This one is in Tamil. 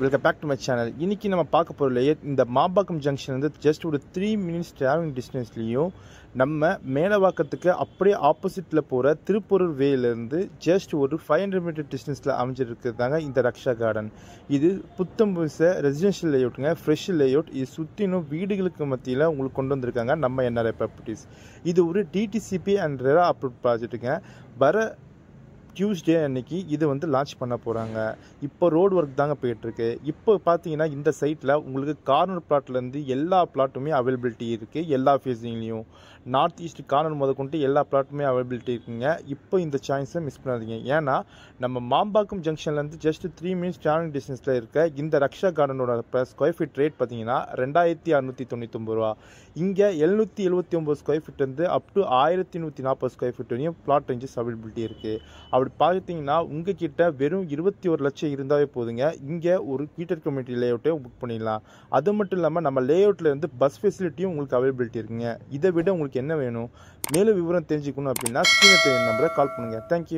Welcome back to my channel. இன்றைக்கி நம்ம பார்க்க போகிற லேயர் இந்த மாம்பாக்கம் ஜங்ஷன் வந்து ஜஸ்ட் ஒரு 3 minutes ட்ராவலிங் டிஸ்டன்ஸ்லேயும் நம்ம மேலவாக்கத்துக்கு அப்படியே ஆப்போசிட்டில் போகிற திருப்பூரூர் வேலேருந்து ஜஸ்ட் ஒரு 500 மீட்டர் டிஸ்டன்ஸில் அமைஞ்சிருக்கிறதாங்க இந்த ரக்ஷா கார்டன். இது புத்தம் புதுச ரெசிடென்ஷியல் லேஅவுட்டுங்க, ஃப்ரெஷ் லேஅவுட். இது சுற்றினும் வீடுகளுக்கு மத்தியில் உங்களுக்கு கொண்டு வந்திருக்காங்க நம்ம என்ஆர்ஐ ப்ராப்பர்ட்டிஸ். இது ஒரு டிடிசிபி அண்ட் ரெரா அப்ரூவ் ப்ராஜெக்ட்டுங்க. வர டியூஸ்டே அன்னைக்கு இது வந்து லான்ச் பண்ண போகிறாங்க. இப்போ ரோடு ஒர்க் தாங்க போயிட்டுருக்கு. இப்போ பார்த்தீங்கன்னா இந்த சைட்டில் உங்களுக்கு கார்னர் பிளாட்லேருந்து எல்லா பிளாட்டுமே அவைலபிலிட்டி இருக்குது. எல்லா ஃபேஸிங்லேயும் நார்த் ஈஸ்ட் கார்னர் முதற்கொண்டு எல்லா பிளாட்டுமே அவைலபிலிட்டி இருக்குங்க. இப்போ இந்த சான்ஸை மிஸ் பண்ணாதீங்க. ஏன்னா நம்ம மாம்பாக்கம் ஜங்ஷன்லேருந்து ஜஸ்ட் 3 minutes ட்ராவலிங் டிஸ்டன்ஸில் இருக்க இந்த ரக்ஷா கார்டனோட ஸ்கொயர் ஃபீட் ரேட் பார்த்தீங்கன்னா 2699 ரூபா. இங்கே 779 ஸ்கொயர் ஃபீட் வந்து அப் டு 1140 ஸ்கொயர் ஃபீட் வரையும் பிளாட் ரேஞ்சஸ் அவைலபிலிட்டி இருக்குது. அப்படி பார்த்தீங்கன்னா உங்ககிட்ட வெறும் 21 லட்சம் இருந்தாவே போதுங்க, இங்கே ஒரு கீட்டர் கம்யூனிட்டி லேஅவுட்டே புக் பண்ணிடலாம். அது மட்டும் இல்லாமல் நம்ம லேஅவுட்டில் இருந்து பஸ் ஃபெசிலிட்டியும் உங்களுக்கு அவைலபிலிட்டி இருக்குங்க. இதை விட உங்களுக்கு என்ன வேணும்? மேலும் விவரம் தெரிஞ்சுக்கணும் அப்படின்னா ஸ்க்ரீனில் தெரியும் நம்பரை கால் பண்ணுங்கள். தேங்க்யூ.